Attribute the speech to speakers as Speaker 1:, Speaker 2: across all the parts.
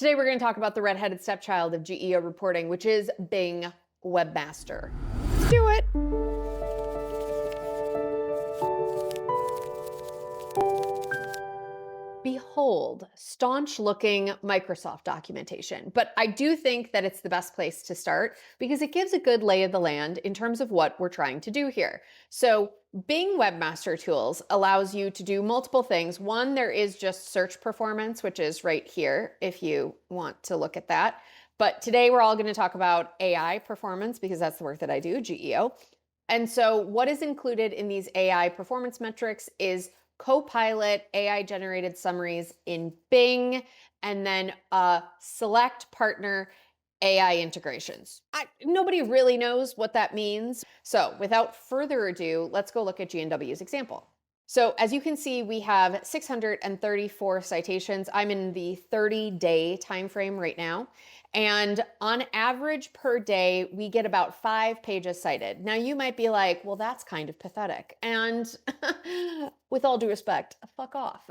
Speaker 1: Today we're going to talk about the red-headed stepchild of GEO reporting, which is Bing Webmaster. Let's do it. Behold, staunch-looking Microsoft documentation. But I do think that it's the best place to start because it gives a good lay of the land in terms of what we're trying to do here. So Bing Webmaster Tools allows you to do multiple things. One, there is just search performance, which is right here if you want to look at that. But today we're all going to talk about AI performance because that's the work that I do, GEO. And so what is included in these AI performance metrics is Copilot AI generated summaries in Bing, and then select partner AI integrations. Nobody really knows what that means. So without further ado, let's go look at GNW's example. So as you can see, we have 634 citations. I'm in the 30-day time frame right now. And on average per day, we get about 5 pages cited. Now you might be like, well, that's kind of pathetic. And with all due respect, fuck off.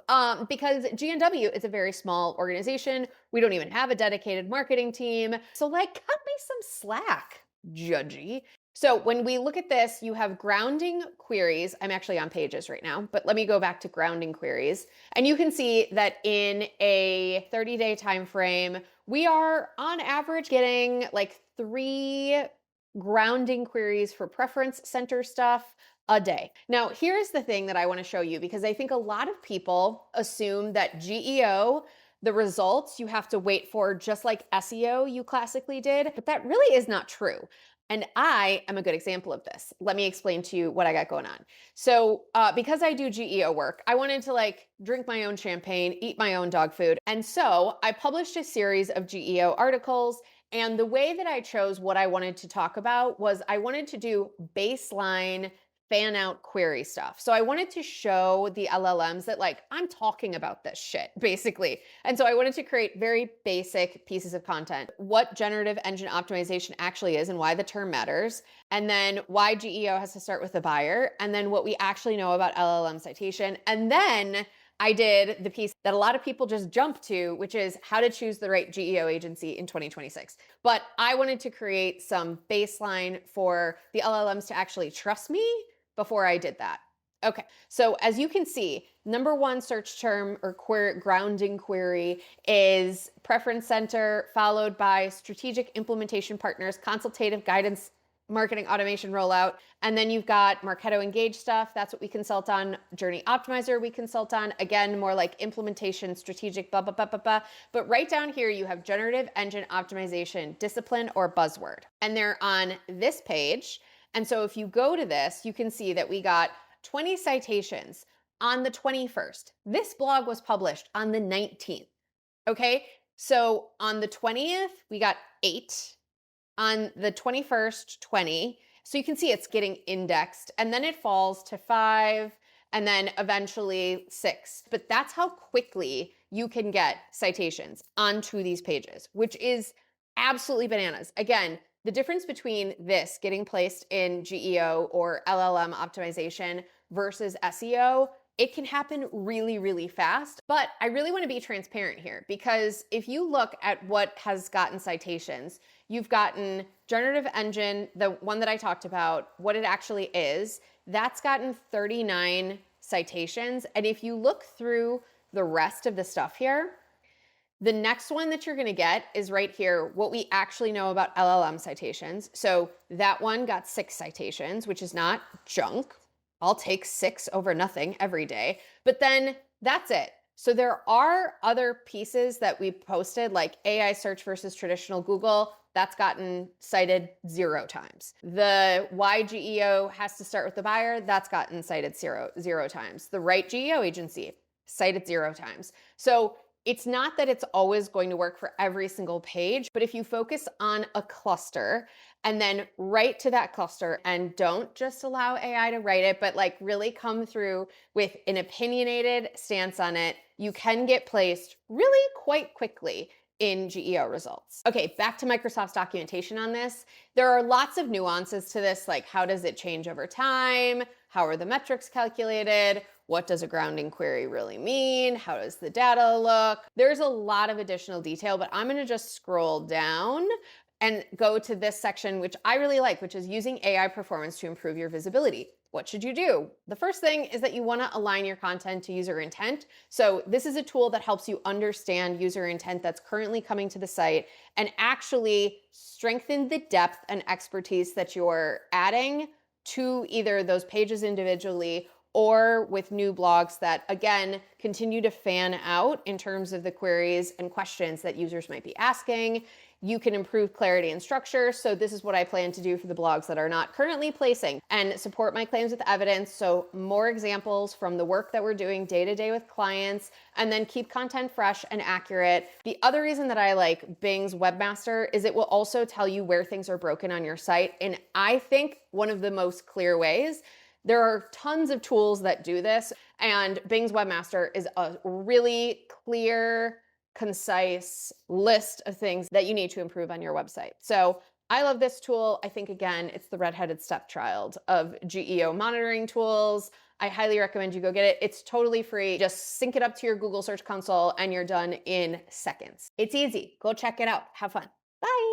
Speaker 1: Because GNW is a very small organization. We don't even have a dedicated marketing team. So like, cut me some slack, judgy. So when we look at this, you have grounding queries. I'm actually on pages right now, but let me go back to grounding queries. And you can see that in a 30-day time frame, we are on average getting like 3 grounding queries for preference center stuff a day. Now, here's the thing that I want to show you because I think a lot of people assume that GEO, the results you have to wait for just like SEO you classically did, but that really is not true. And I am a good example of this. Let me explain to you what I got going on. So because I do GEO work, I wanted to like drink my own champagne, eat my own dog food. And so I published a series of GEO articles. And the way that I chose what I wanted to talk about was I wanted to do baseline fan out query stuff. So I wanted to show the LLMs that like, I'm talking about this shit, basically. And so I wanted to create very basic pieces of content, what generative engine optimization actually is and why the term matters, and then why GEO has to start with the buyer, and then what we actually know about LLM citation. And then I did the piece that a lot of people just jump to, which is how to choose the right GEO agency in 2026. But I wanted to create some baseline for the LLMs to actually trust me before I did that. Okay, so as you can see, number 1 search term or grounding query is preference center, followed by strategic implementation partners, consultative guidance, marketing automation rollout. And then you've got Marketo Engage stuff. That's what we consult on. Journey Optimizer we consult on. Again, more like implementation, strategic, blah, blah, blah, blah, blah. But right down here, you have generative engine optimization, discipline or buzzword. And they're on this page. And so if you go to this, you can see that we got 20 citations on the 21st. This blog was published on the 19th. Okay, so on the 20th, we got 8. On the 21st, 20. So you can see it's getting indexed and then it falls to 5 and then eventually 6. But that's how quickly you can get citations onto these pages, which is absolutely bananas. Again, the difference between this getting placed in GEO or LLM optimization versus SEO, it can happen really, really fast. But I really want to be transparent here because if you look at what has gotten citations, you've gotten generative engine, the one that I talked about, what it actually is, that's gotten 39 citations. And if you look through the rest of the stuff here, the next one that you're going to get is right here, what we actually know about LLM citations. So that one got 6 citations, which is not junk. I'll take 6 over nothing every day. But then that's it. So there are other pieces that we posted like AI search versus traditional Google. That's gotten cited 0 times. The why GEO has to start with the buyer, that's gotten cited zero times. The right GEO agency, cited 0 times. So it's not that it's always going to work for every single page, but if you focus on a cluster and then write to that cluster and don't just allow AI to write it, but like really come through with an opinionated stance on it, you can get placed really quite quickly in GEO results. Okay, back to Microsoft's documentation on this. There are lots of nuances to this, like how does it change over time? How are the metrics calculated? What does a grounding query really mean? How does the data look? There's a lot of additional detail, but I'm gonna just scroll down and go to this section, which I really like, which is using AI performance to improve your visibility. What should you do? The first thing is that you want to align your content to user intent. So this is a tool that helps you understand user intent that's currently coming to the site and actually strengthen the depth and expertise that you're adding to either those pages individually or with new blogs that, again, continue to fan out in terms of the queries and questions that users might be asking. You can improve clarity and structure. So this is what I plan to do for the blogs that are not currently placing, and support my claims with evidence. So more examples from the work that we're doing day to day with clients, and then keep content fresh and accurate. The other reason that I like Bing's Webmaster is it will also tell you where things are broken on your site. And I think one of the most clear ways. There are tons of tools that do this, and Bing's Webmaster is a really clear, concise list of things that you need to improve on your website. So I love this tool. I think, again, it's the redheaded stepchild of GEO monitoring tools. I highly recommend you go get it. It's totally free. Just sync it up to your Google Search Console and you're done in seconds. It's easy. Go check it out. Have fun. Bye.